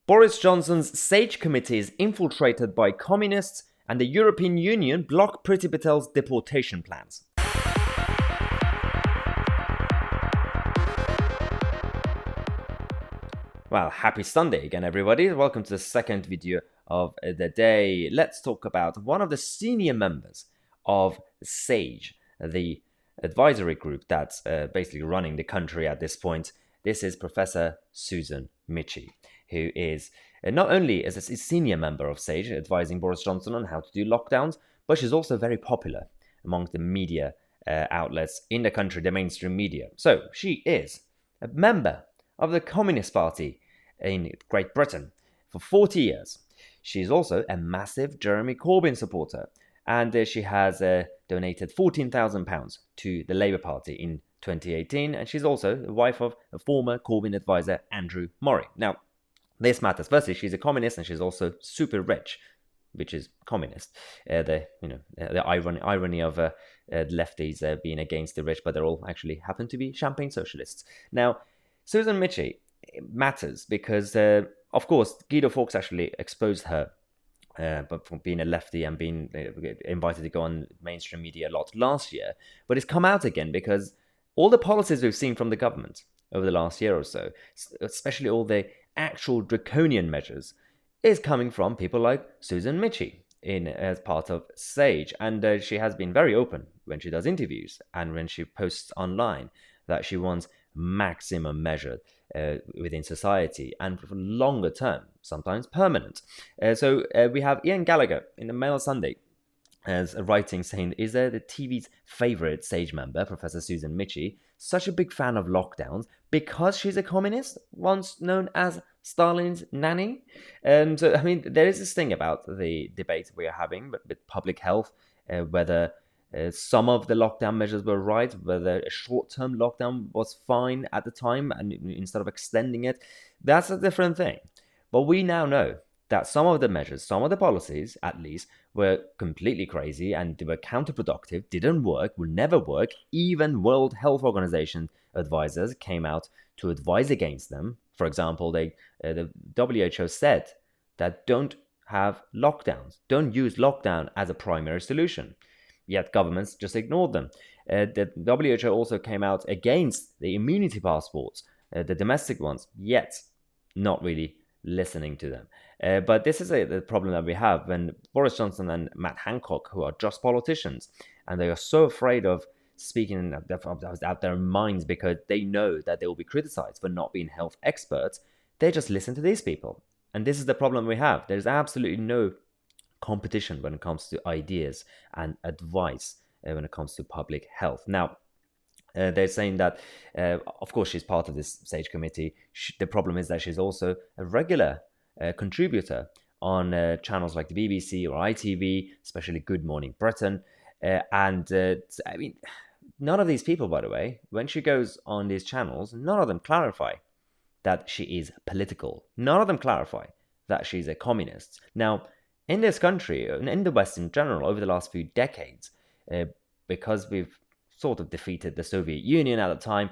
Boris Johnson's SAGE committee is infiltrated by communists, and the European Union blocked Priti Patel's deportation plans. Well, happy Sunday again, everybody. Welcome to the second video of the day. Let's talk about one of the senior members of SAGE, the advisory group that's basically running the country at this point. This is Professor Susan Michie, who is not only is a senior member of SAGE, advising Boris Johnson on how to do lockdowns, but she's also very popular among the media outlets in the country, the mainstream media. So she is a member of the Communist Party in Great Britain for 40 years. She's also a massive Jeremy Corbyn supporter, and she has donated £14,000 to the Labour Party in 2018, and she's also the wife of a former Corbyn advisor, Andrew Murray. Now, this matters. Firstly, she's a communist, and she's also super rich, which is communist. The irony of lefties being against the rich, but they all actually happen to be champagne socialists. Now, Susan Michie matters because, of course, Guido Fawkes actually exposed her, but for being a lefty and being invited to go on mainstream media a lot last year. But it's come out again because all the policies we've seen from the government over the last year or so, especially all the actual draconian measures, is coming from people like Susan Michie as part of SAGE. And she has been very open when she does interviews and when she posts online that she wants maximum measure within society and for longer term, sometimes permanent. So we have Ian Gallagher in the Mail Sunday as a writing saying, is there the TV's favourite SAGE member, Professor Susan Michie, such a big fan of lockdowns because she's a communist, once known as Stalin's nanny? So, I mean, there is this thing about the debate we are having with public health, whether some of the lockdown measures were right, whether a short-term lockdown was fine at the time and instead of extending it. That's a different thing. But we now know that some of the measures, some of the policies at least, were completely crazy and they were counterproductive, didn't work, will never work. Even World Health Organization advisors came out to advise against them. For example, the WHO said that don't have lockdowns, don't use lockdown as a primary solution. Yet governments just ignored them. The WHO also came out against the immunity passports, the domestic ones, yet not really listening to them. But this is the problem that we have when Boris Johnson and Matt Hancock, who are just politicians, and they are so afraid of speaking out their minds because they know that they will be criticized for not being health experts, they just listen to these people. And this is the problem we have. There's absolutely no competition when it comes to ideas and advice when it comes to public health. Now, they're saying that, of course, she's part of this SAGE committee. The problem is that she's also a regular contributor on channels like the BBC or ITV, especially Good Morning Britain. I mean, none of these people, by the way, when she goes on these channels, none of them clarify that she is political. None of them clarify that she's a communist. Now, in this country, and in the West in general, over the last few decades, because we've sort of defeated the Soviet Union at the time,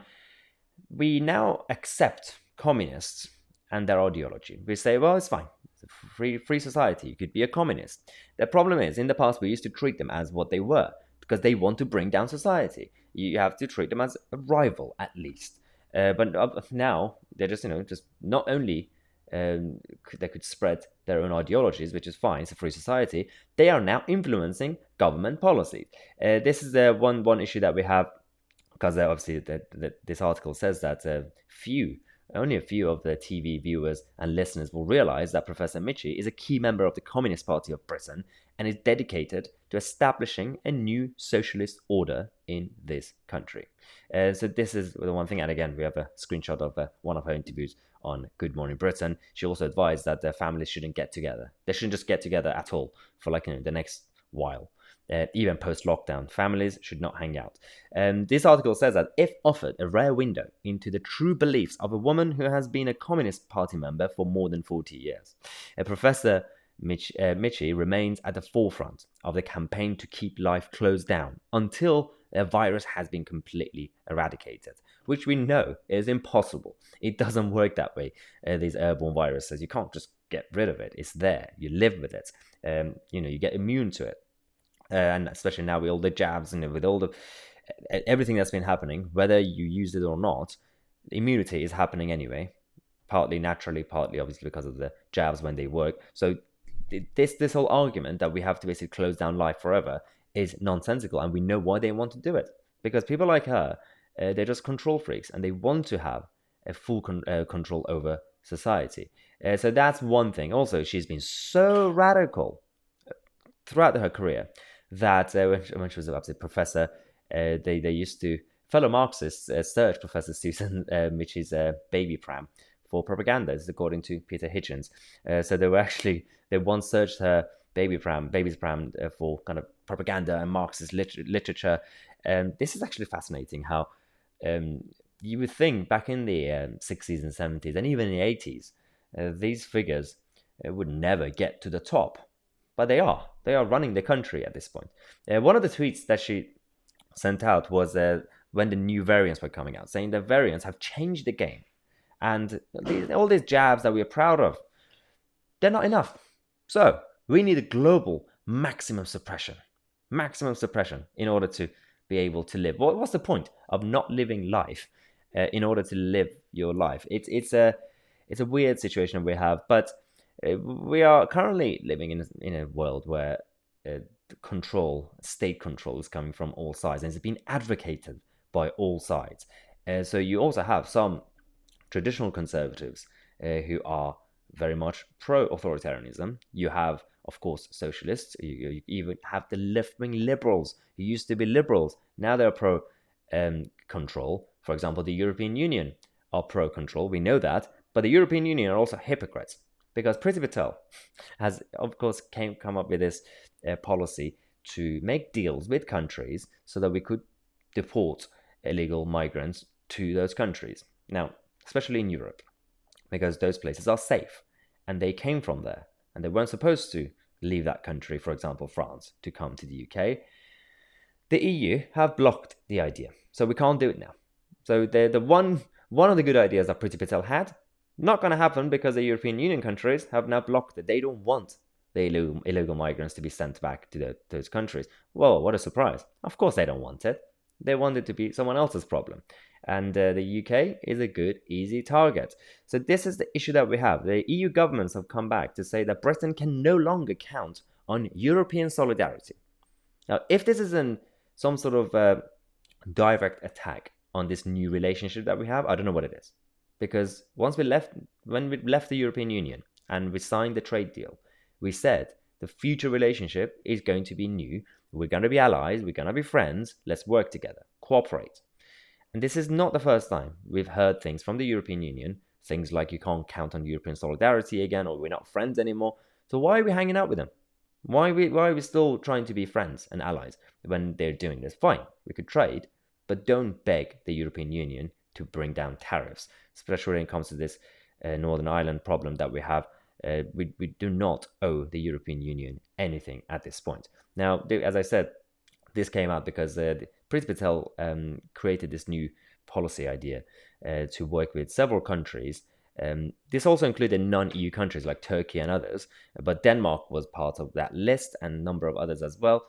we now accept communists and their ideology. We say, well, it's fine. It's a free society. You could be a communist. The problem is, in the past, we used to treat them as what they were because they want to bring down society. You have to treat them as a rival, at least. But now, they're just not only they could spread their own ideologies, which is fine, it's a free society, they are now influencing government policy. This is one issue that we have, because obviously this article says that only a few of the TV viewers and listeners will realize that Professor Michie is a key member of the Communist Party of Britain and is dedicated to establishing a new socialist order in this country. So this is the one thing, and again, we have a screenshot of one of her interviews on Good Morning Britain. She also advised that their families shouldn't get together. They shouldn't just get together at all for the next while. Even post-lockdown, families should not hang out. This article says that if offered a rare window into the true beliefs of a woman who has been a Communist Party member for more than 40 years, Professor Michie remains at the forefront of the campaign to keep life closed down until the virus has been completely eradicated, which we know is impossible. It doesn't work that way. These airborne viruses, you can't just get rid of it. It's there. You live with it. You get immune to it. And especially now with all the jabs and with all the everything that's been happening, whether you use it or not, immunity is happening anyway. Partly naturally, partly obviously because of the jabs when they work. So this whole argument that we have to basically close down life forever is nonsensical, and we know why they want to do it. Because people like her, they're just control freaks, and they want to have a full control over society. So that's one thing. Also, she's been so radical throughout her career that when she was a professor, they used to, fellow Marxists, search Professor Susan Michie's baby pram for propaganda, according to Peter Hitchens. So they once searched her baby's pram for kind of propaganda and Marxist literature. This is actually fascinating how you would think back in the 60s and 70s and even in the 80s, these figures would never get to the top. But they are. They are running the country at this point. One of the tweets that she sent out was when the new variants were coming out, saying the variants have changed the game. And all these jabs that we are proud of, they're not enough. So we need a global maximum suppression in order to be able to live. What's the point of not living life in order to live your life? It's a weird situation we have, but we are currently living in a world where state control is coming from all sides, and it's been advocated by all sides. So you also have some traditional conservatives who are very much pro-authoritarianism. You have, of course, socialists. You even have the left-wing liberals who used to be liberals. Now they're pro-control. For example, the European Union are pro-control. We know that. But the European Union are also hypocrites, because Priti Patel has, of course, come up with this policy to make deals with countries so that we could deport illegal migrants to those countries. Now, especially in Europe, because those places are safe and they came from there and they weren't supposed to leave that country, for example, France, to come to the UK. The EU have blocked the idea, so we can't do it now. So the one of the good ideas that Priti Patel had, not going to happen because the European Union countries have now blocked it. They don't want the illegal migrants to be sent back to those countries. Whoa, what a surprise. Of course they don't want it. They want it to be someone else's problem. And the UK is a good, easy target. So this is the issue that we have. The EU governments have come back to say that Britain can no longer count on European solidarity. Now, if this is some sort of direct attack on this new relationship that we have, I don't know what it is. Because when we left the European Union and we signed the trade deal, we said the future relationship is going to be new. We're going to be allies. We're going to be friends. Let's work together, cooperate. And this is not the first time we've heard things from the European Union, things like you can't count on European solidarity again, or we're not friends anymore. So why are we hanging out with them? Why are we still trying to be friends and allies when they're doing this? Fine, we could trade, but don't beg the European Union to bring down tariffs, especially when it comes to this Northern Ireland problem that we have. We do not owe the European Union anything at this point. Now, as I said, this came out because Priti Patel created this new policy idea to work with several countries. This also included non-EU countries like Turkey and others, but Denmark was part of that list and a number of others as well.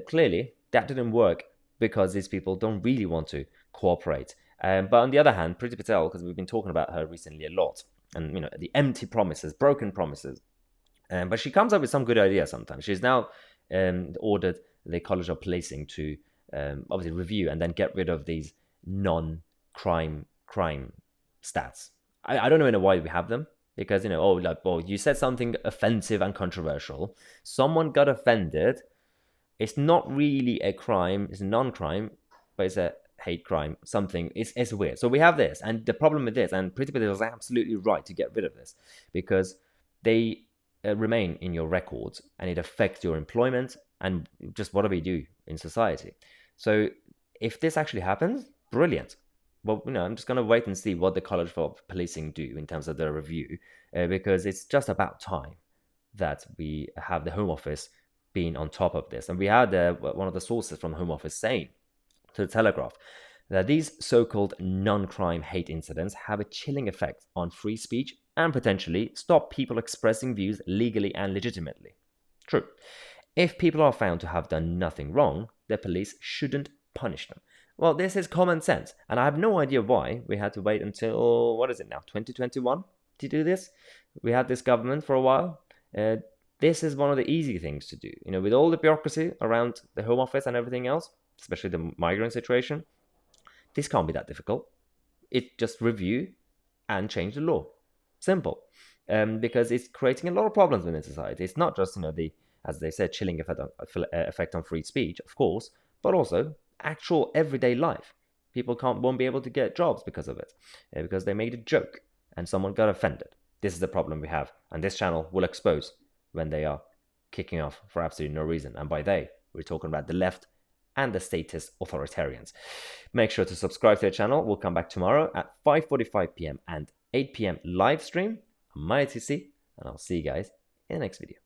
Clearly, that didn't work because these people don't really want to cooperate. But on the other hand, Priti Patel, because we've been talking about her recently a lot, and the empty promises, broken promises, but she comes up with some good ideas sometimes. She's now ordered the College of Policing to obviously review and then get rid of these non-crime stats. I don't know why we have them, because you said something offensive and controversial, someone got offended. It's not really a crime, it's a non-crime, but it's a hate crime, something. It's weird. So we have this, and the problem with this, and Priti Patel is absolutely right to get rid of this, because they remain in your records and it affects your employment and just whatever you do in society. So if this actually happens, brilliant. Well, I'm just going to wait and see what the College for Policing do in terms of their review, because it's just about time that we have the Home Office being on top of this. And we had one of the sources from the Home Office saying to the Telegraph that these so-called non-crime hate incidents have a chilling effect on free speech and potentially stop people expressing views legally and legitimately. True. If people are found to have done nothing wrong, the police shouldn't punish them. Well, this is common sense, and I have no idea why we had to wait until, what is it now, 2021 to do this? We had this government for a while. This is one of the easy things to do. With all the bureaucracy around the Home Office and everything else, especially the migrant situation, this can't be that difficult. It just review and change the law. Simple. Because it's creating a lot of problems within society. It's not just, as they said, chilling effect on free speech, of course, but also actual everyday life. People won't be able to get jobs because of it, because they made a joke and someone got offended. This is the problem we have, and this channel will expose when they are kicking off for absolutely no reason. And by they, we're talking about the left and the statist authoritarians. Make sure to subscribe to the channel. We'll come back tomorrow at 5:45 p.m. and 8 p.m. live stream on my Tousi, and I'll see you guys in the next video.